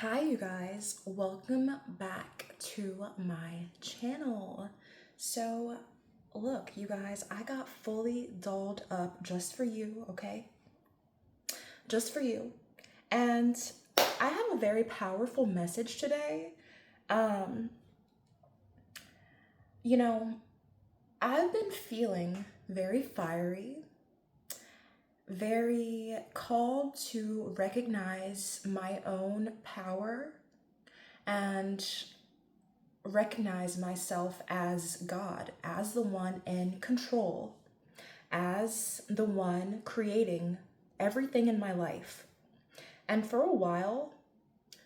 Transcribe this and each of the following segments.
Hi, you guys. Welcome back to my channel. So, look, you guys, I got fully dolled up just for you, okay? Just for you. And I have a very powerful message today. Um, you know, I've been feeling very fiery, very called to recognize my own power and recognize myself as God, as the one in control, as the one creating everything in my life. And for a while,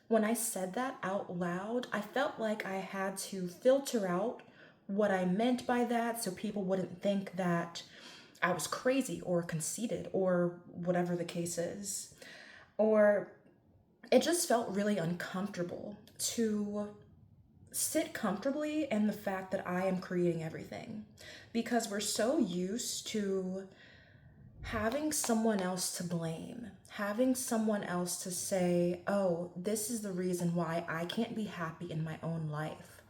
when I said that out loud, I felt like I had to filter out what I meant by that so people wouldn't think that I was crazy or conceited or whatever the case is. Or it just felt really uncomfortable to sit comfortably in the fact that I am creating everything, because we're so used to having someone else to blame, having someone else to say, oh, this is the reason why I can't be happy in my own life.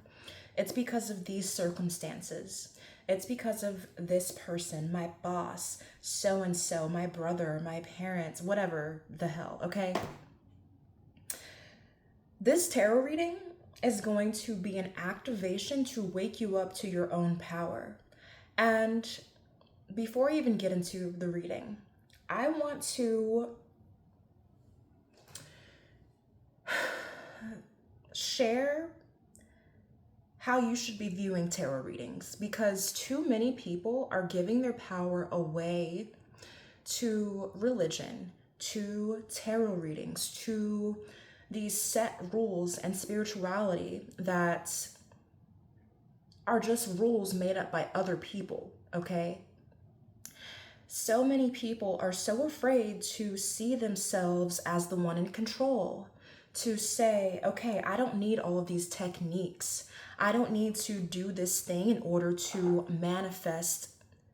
It's because of these circumstances. It's because of this person, my boss, so and so, my brother, my parents, whatever the hell, okay? This tarot reading is going to be an activation to wake you up to your own power. And before I even get into the reading, I want to share how you should be viewing tarot readings, because too many people are giving their power away to religion, to tarot readings, to these set rules and spirituality that are just rules made up by other people, okay? So many people are so afraid to see themselves as the one in control, to say, okay, I don't need all of these techniques. I don't need to do this thing in order to manifest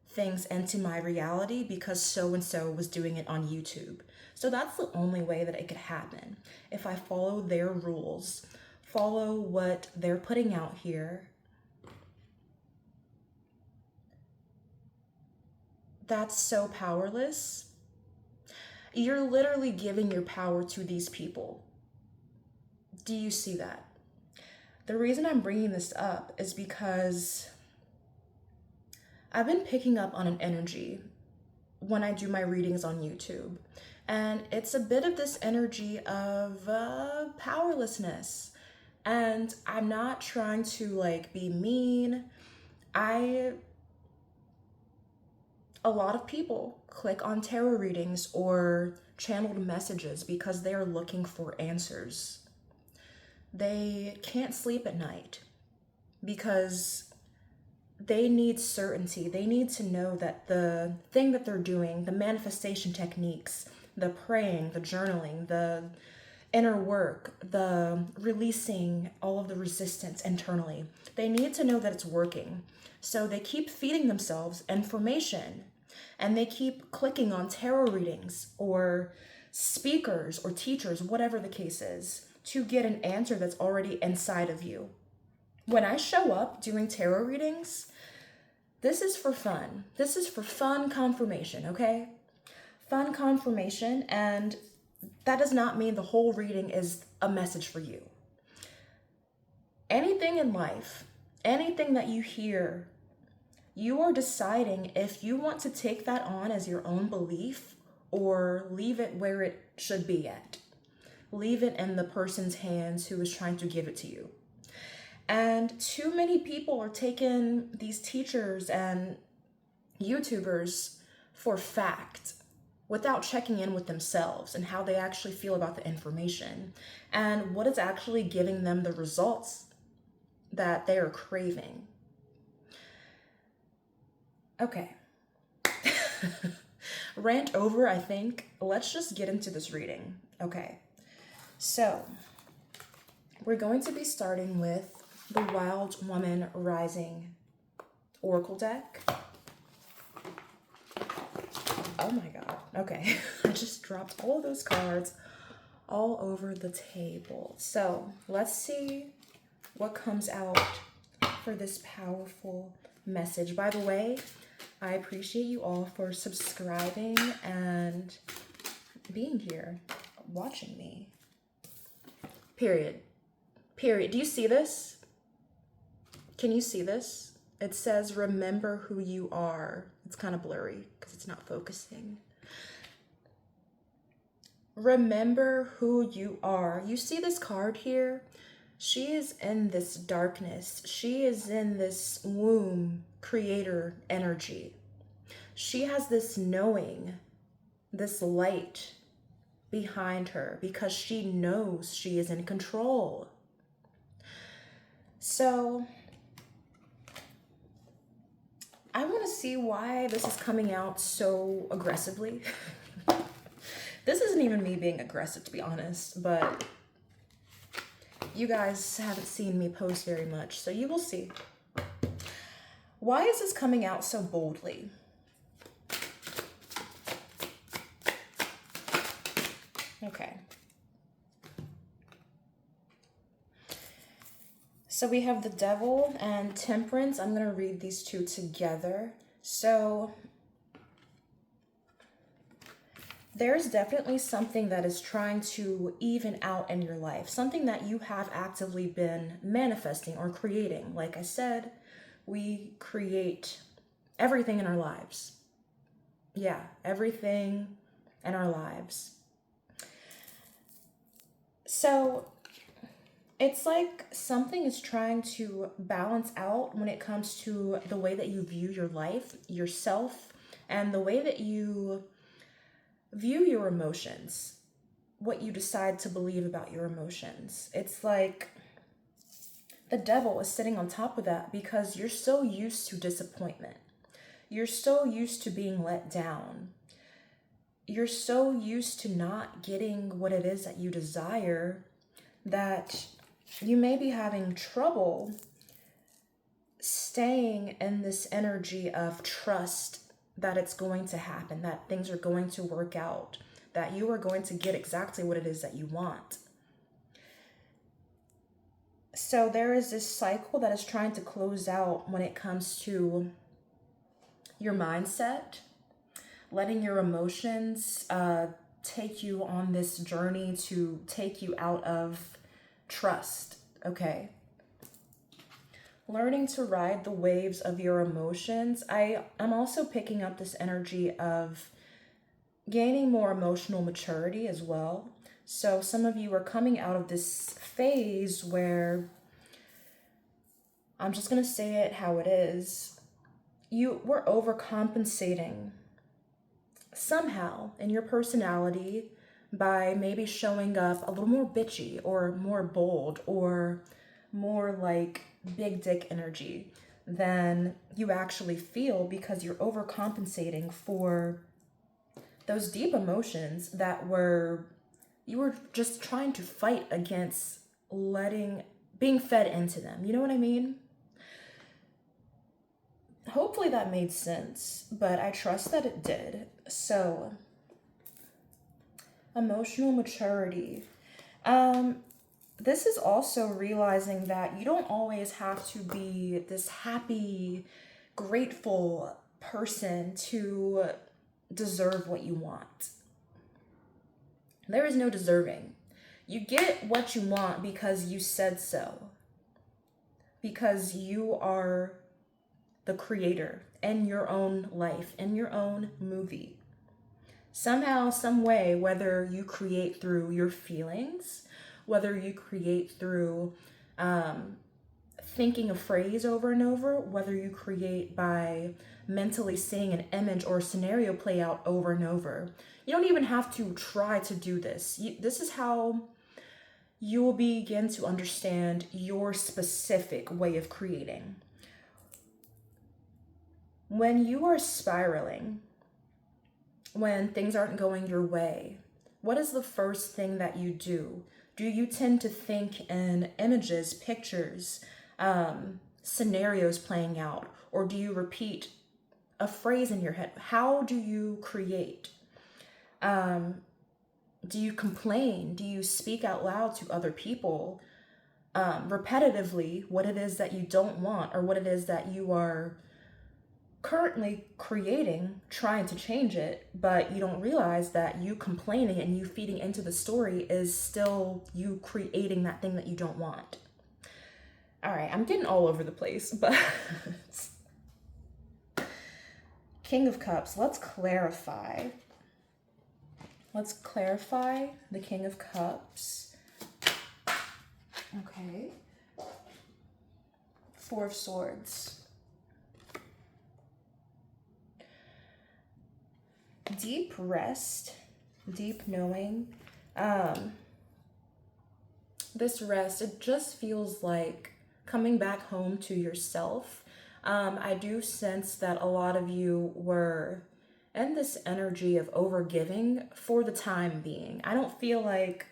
things into my reality because so-and-so was doing it on YouTube. So that's the only way that it could happen. If I follow their rules, follow what they're putting out here, that's so powerless. You're literally giving your power to these people. Do you see that? The reason I'm bringing this up is because I've been picking up on an energy when I do my readings on YouTube. And it's a bit of this energy of powerlessness. And I'm not trying to be mean. A lot of people click on tarot readings or channeled messages because they are looking for answers. They can't sleep at night because they need certainty. They need to know that the thing that they're doing, the manifestation techniques, the praying, the journaling, the inner work, the releasing all of the resistance internally, they need to know that it's working. So they keep feeding themselves information and they keep clicking on tarot readings or speakers or teachers, whatever the case is, to get an answer that's already inside of you. When I show up doing tarot readings, this is for fun. This is for fun confirmation, okay? Fun confirmation, and that does not mean the whole reading is a message for you. Anything in life, anything that you hear, you are deciding if you want to take that on as your own belief or leave it where it should be at. Leave it in the person's hands who is trying to give it to you. And too many people are taking these teachers and YouTubers for fact without checking in with themselves and how they actually feel about the information and what is actually giving them the results that they are craving. Okay. Rant over, I think. Let's just get into this reading. Okay. So, we're going to be starting with the Wild Woman Rising Oracle deck. Oh my god. Okay. I just dropped all of those cards all over the table. So let's see what comes out for this powerful message. By the way, I appreciate you all for subscribing and being here, watching me. Period. Period. Do you see this? Can you see this? It says, remember who you are. It's kind of blurry because it's not focusing. Remember who you are. You see this card here? She is in this darkness. She is in this womb creator energy. She has this knowing, this light behind her because she knows she is in control. So I want to see why this is coming out so aggressively. This isn't even me being aggressive, to be honest, but you guys haven't seen me post very much, so you will see. Why is this coming out so boldly? Okay. So we have the Devil and Temperance. I'm going to read these two together. So there's definitely something that is trying to even out in your life, something that you have actively been manifesting or creating. Like I said, we create everything in our lives. Yeah, everything in our lives. So it's like something is trying to balance out when it comes to the way that you view your life, yourself, and the way that you view your emotions, what you decide to believe about your emotions. It's like the Devil is sitting on top of that because you're so used to disappointment. You're so used to being let down. You're so used to not getting what it is that you desire that you may be having trouble staying in this energy of trust that it's going to happen, that things are going to work out, that you are going to get exactly what it is that you want. So there is this cycle that is trying to close out when it comes to your mindset, letting your emotions take you on this journey to take you out of trust, okay? Learning to ride the waves of your emotions. I'm also picking up this energy of gaining more emotional maturity as well. So some of you are coming out of this phase where, I'm just going to say it how it is, you were overcompensating somehow in your personality by maybe showing up a little more bitchy or more bold or more like big dick energy than you actually feel because you're overcompensating for those deep emotions that you were just trying to fight against being fed into them. You know what I mean? Hopefully that made sense, but I trust that it did. So, emotional maturity. This is also realizing that you don't always have to be this happy, grateful person to deserve what you want. There is no deserving. You get what you want because you said so. Because you are the creator in your own life, in your own movie. Somehow, some way, whether you create through your feelings, whether you create through thinking a phrase over and over, whether you create by mentally seeing an image or a scenario play out over and over. You don't even have to try to do this. This is how you will begin to understand your specific way of creating. When you are spiraling, when things aren't going your way, what is the first thing that you do? Do you tend to think in images, pictures, scenarios playing out? Or do you repeat a phrase in your head? How do you create? Do you complain? Do you speak out loud to other people repetitively what it is that you don't want, or what it is that you are currently creating, trying to change it, but you don't realize that you complaining and you feeding into the story is still you creating that thing that you don't want? All right, I'm getting all over the place, but King of Cups, let's clarify. Let's clarify the King of Cups. Okay. Four of Swords. Deep rest, deep knowing. This rest, it just feels like coming back home to yourself. I do sense that a lot of you were in this energy of overgiving for the time being. I feel like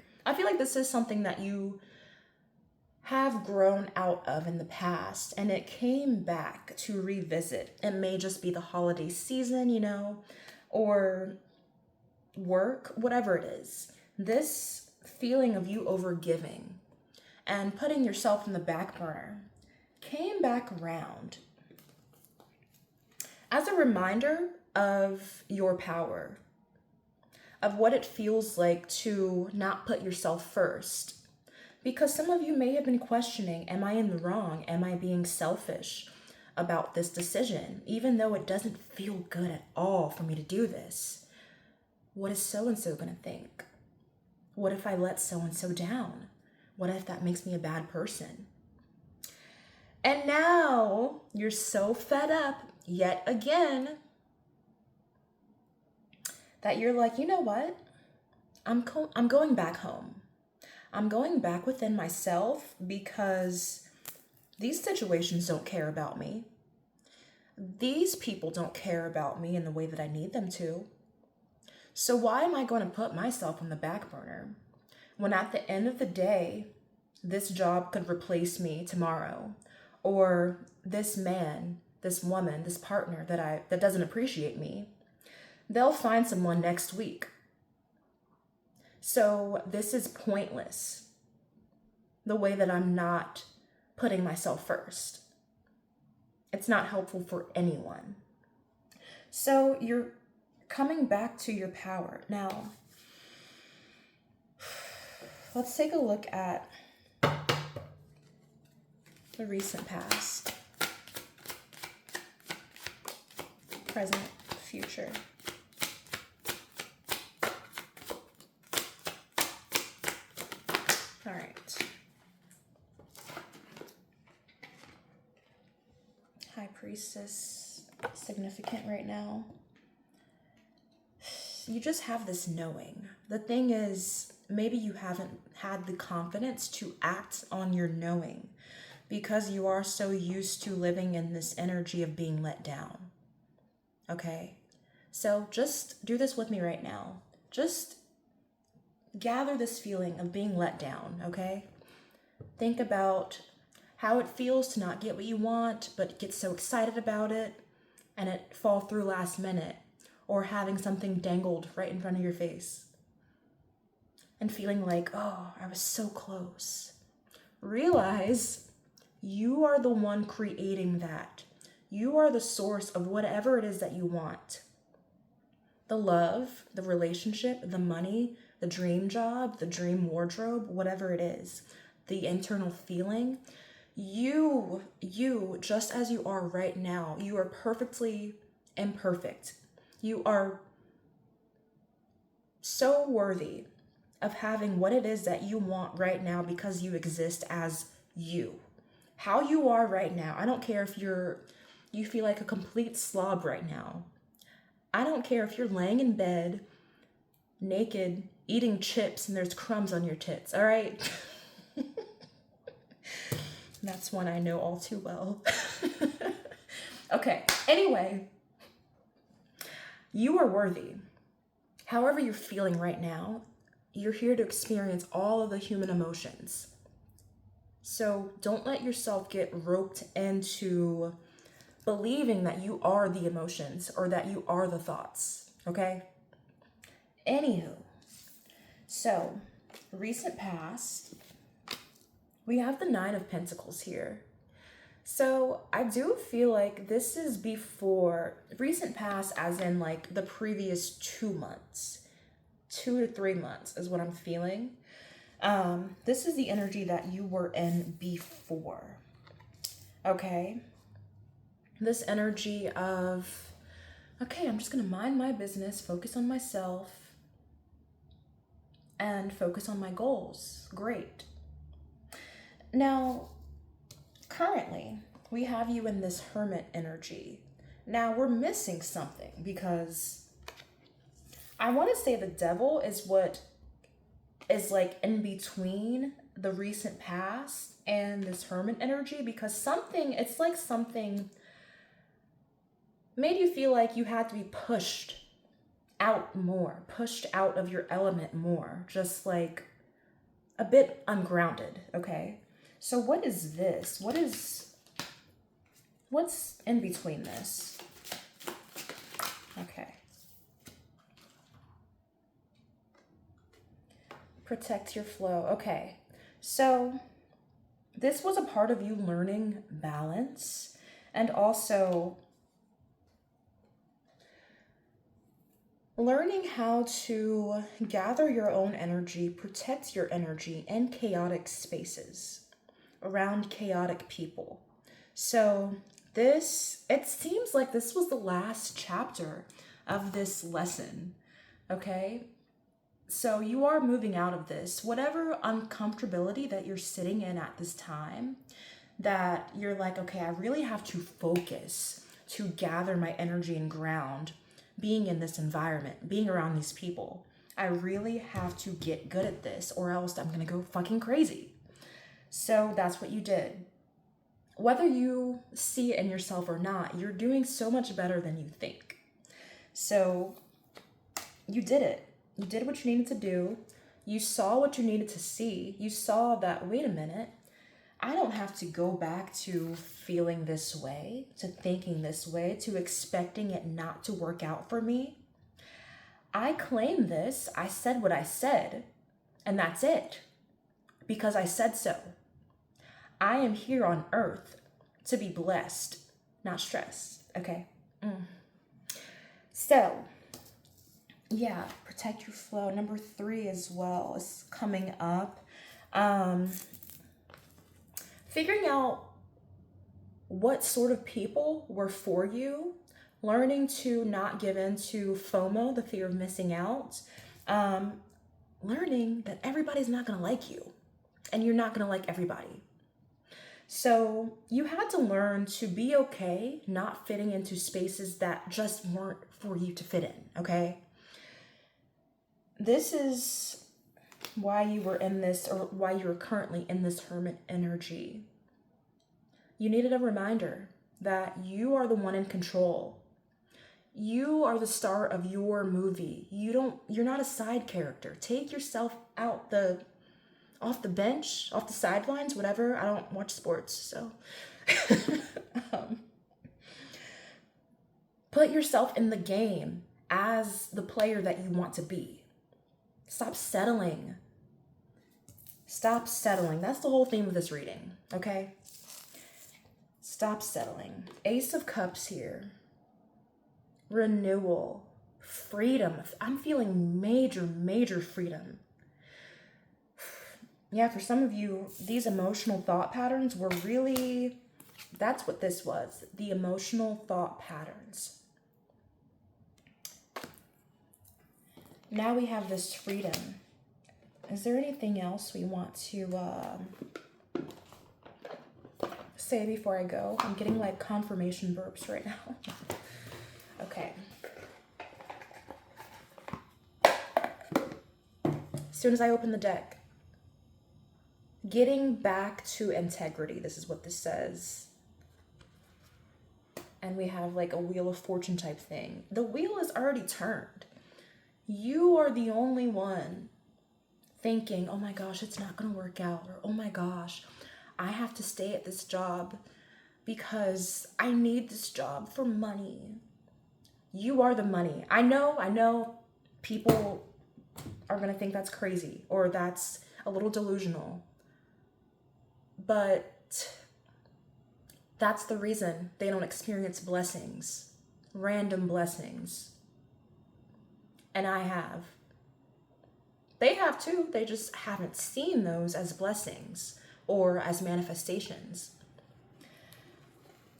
this is something that you have grown out of in the past, and it came back to revisit. It may just be the holiday season, you know, or work, whatever it is. This feeling of you overgiving and putting yourself in the back burner came back around as a reminder of your power, of what it feels like to not put yourself first. Because some of you may have been questioning, am I in the wrong? Am I being selfish about this decision? Even though it doesn't feel good at all for me to do this. What is so-and-so gonna think? What if I let so-and-so down? What if that makes me a bad person? And now you're so fed up yet again that you're like, you know what? I'm going back home. I'm going back within myself because these situations don't care about me. These people don't care about me in the way that I need them to. So why am I going to put myself on the back burner when at the end of the day, this job could replace me tomorrow, or this man, this woman, this partner that doesn't appreciate me, they'll find someone next week. So this is pointless, the way that I'm not putting myself first. It's not helpful for anyone. So you're coming back to your power. Now, let's take a look at the recent past, present, future. All right. High Priestess, significant right now. You just have this knowing. The thing is, maybe you haven't had the confidence to act on your knowing because you are so used to living in this energy of being let down. Okay? So just do this with me right now. Just gather this feeling of being let down, okay? Think about how it feels to not get what you want, but get so excited about it and it fall through last minute, or having something dangled right in front of your face and feeling like, oh, I was so close. Realize you are the one creating that. You are the source of whatever it is that you want. The love, the relationship, the money, the dream job, the dream wardrobe, whatever it is, the internal feeling, you, just as you are right now, you are perfectly imperfect. You are so worthy of having what it is that you want right now because you exist as you. How you are right now. I don't care if you feel like a complete slob right now. I don't care if you're laying in bed, naked, eating chips, and there's crumbs on your tits, all right? That's one I know all too well. Okay, anyway, you are worthy. However you're feeling right now, you're here to experience all of the human emotions. So don't let yourself get roped into believing that you are the emotions or that you are the thoughts, okay? Anywho, So, recent past, we have the Nine of Pentacles here. So, I do feel like this is before recent past, as in like the previous 2 months. 2 to 3 months is what I'm feeling. This is the energy that you were in before. Okay. This energy of, okay, I'm just going to mind my business, focus on myself, and focus on my goals. Great. Now, currently, we have you in this hermit energy. Now, we're missing something because I want to say the devil is what is like in between the recent past and this hermit energy, because something, it's like something made you feel like you had to be pushed out more, pushed out of your element more, just like a bit ungrounded, okay? So what is this? What's in between this? Okay. Protect your flow. Okay. So this was a part of you learning balance and also learning how to gather your own energy, protect your energy in chaotic spaces, around chaotic people. So it seems like this was the last chapter of this lesson, okay? So you are moving out of this. Whatever uncomfortability that you're sitting in at this time, that you're like, okay, I really have to focus to gather my energy and ground being in this environment, being around these people. I really have to get good at this or else I'm going to go fucking crazy. So that's what you did. Whether you see it in yourself or not, you're doing so much better than you think. So you did it. You did what you needed to do. You saw what you needed to see. You saw that, wait a minute, I don't have to go back to feeling this way, to thinking this way, to expecting it not to work out for me. I claim this. I said what I said, and that's it. Because I said so. I am here on earth to be blessed, not stressed, okay? So, yeah, protect your flow. Number 3 as well is coming up. Figuring out what sort of people were for you, learning to not give in to FOMO, the fear of missing out, learning that everybody's not going to like you and you're not going to like everybody. So you had to learn to be okay not fitting into spaces that just weren't for you to fit in, okay? This is why you were in this, or why you're currently in this hermit energy. You needed a reminder that you are the one in control. You are the star of your movie. You're not a side character. Take yourself off the bench, off the sidelines, whatever. I don't watch sports, so put yourself in the game as the player that you want to be. Stop settling. Stop settling. That's the whole theme of this reading, okay? Stop settling. Ace of Cups here. Renewal. Freedom. I'm feeling major freedom. Yeah, for some of you, these emotional thought patterns were really, that's what this was. The emotional thought patterns. Now we have this freedom. Is there anything else we want to say before I go? I'm getting like confirmation burps right now. Okay. As soon as I open the deck, getting back to integrity. This is what this says. And we have like a Wheel of Fortune type thing. The wheel is already turned. You are the only one thinking, oh my gosh, it's not going to work out. Or, oh my gosh, I have to stay at this job because I need this job for money. You are the money. I know people are going to think that's crazy or that's a little delusional. But that's the reason they don't experience blessings, random blessings. And I have. They have too, they just haven't seen those as blessings or as manifestations.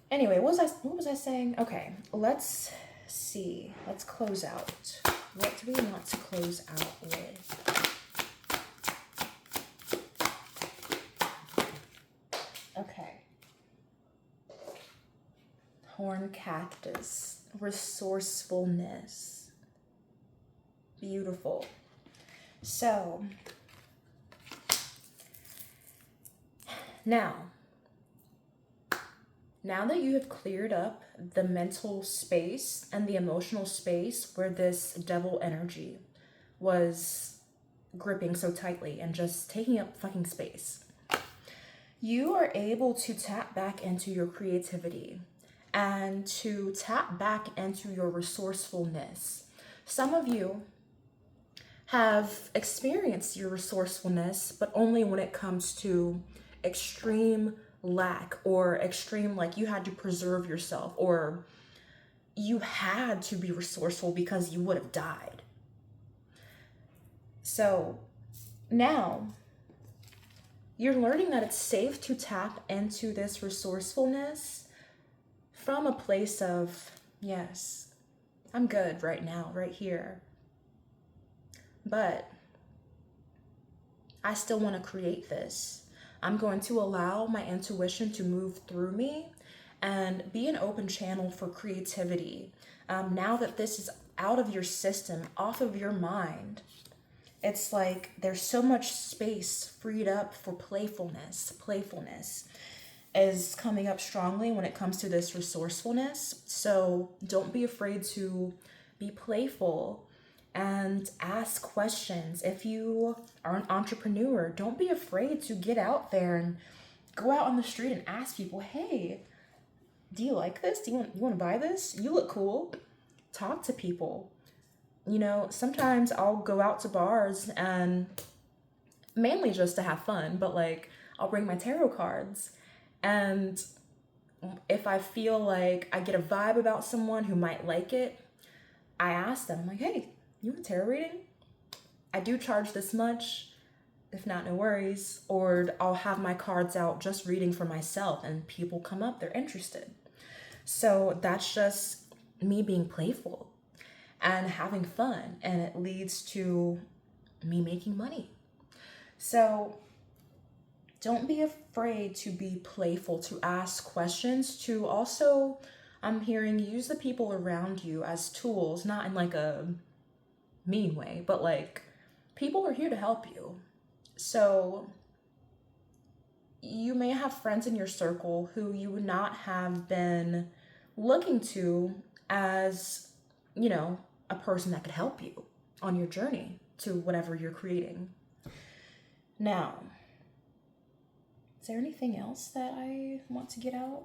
Anyway, what was I saying? Okay, let's see. Let's close out. What do we want to close out with? Okay. Horn cactus. Resourcefulness. Beautiful. So, now that you have cleared up the mental space and the emotional space where this devil energy was gripping so tightly and just taking up fucking space, you are able to tap back into your creativity and to tap back into your resourcefulness. Some of you have experienced your resourcefulness, but only when it comes to extreme lack or extreme, like you had to preserve yourself or you had to be resourceful because you would have died. So now you're learning that it's safe to tap into this resourcefulness from a place of, yes, I'm good right now, right here. But I still want to create this. I'm going to allow my intuition to move through me and be an open channel for creativity. Now that this is out of your system, off of your mind, it's like there's so much space freed up for playfulness. Playfulness is coming up strongly when it comes to this resourcefulness. So don't be afraid to be playful and ask questions. If you are an entrepreneur, don't be afraid to get out there and go out on the street and ask people, hey, do you like this? Do you want to buy this? You look cool. Talk to people. You know, sometimes I'll go out to bars and mainly just to have fun, but like I'll bring my tarot cards, and if I feel like I get a vibe about someone who might like it, I ask them, like, hey, you want a tarot reading? I do charge this much. If not, no worries. Or I'll have my cards out just reading for myself and people come up, they're interested. So that's just me being playful and having fun, and it leads to me making money. So don't be afraid to be playful, to ask questions, to also, I'm hearing, use the people around you as tools, not in like a mean way, but like people are here to help you. So you may have friends in your circle who you would not have been looking to as, you know, a person that could help you on your journey to whatever you're creating. Now, is there anything else that I want to get out?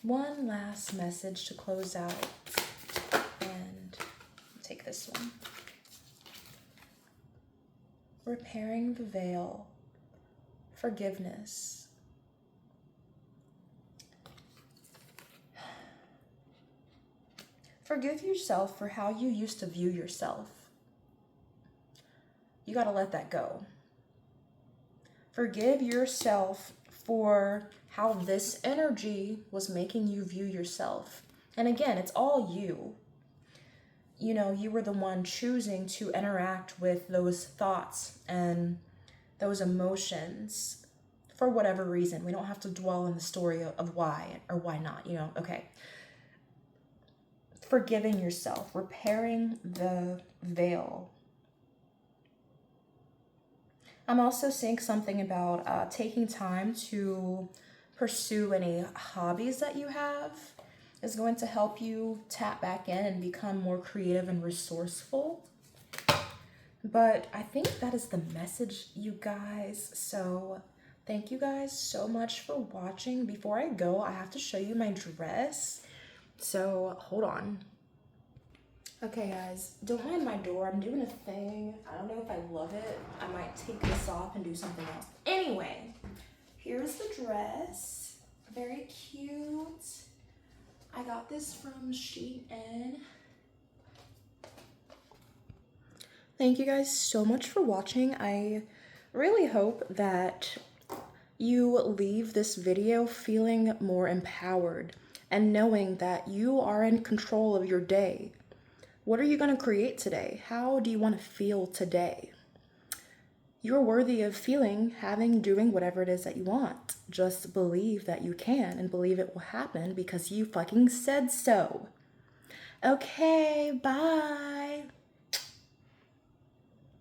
One last message to close out, and take this one. Repairing the veil. Forgiveness. Forgive yourself for how you used to view yourself. You got to let that go. Forgive yourself for how this energy was making you view yourself. And again, it's all you. You know, you were the one choosing to interact with those thoughts and those emotions for whatever reason. We don't have to dwell in the story of why or why not, you know, okay. Forgiving yourself, repairing the veil. I'm also saying something about taking time to pursue any hobbies that you have is going to help you tap back in and become more creative and resourceful. But I think that is the message, you guys. So thank you guys so much for watching. Before I go, I have to show you my dress. So hold on. Okay, guys, don't mind my door. I'm doing a thing. I don't know if I love it. I might take this off and do something else. Anyway, here's the dress. Very cute. I got this from Shein. Thank you guys so much for watching. I really hope that you leave this video feeling more empowered and knowing that you are in control of your day. What are you going to create today? How do you want to feel today? You're worthy of feeling, having, doing whatever it is that you want. Just believe that you can and believe it will happen because you fucking said so. Okay, bye.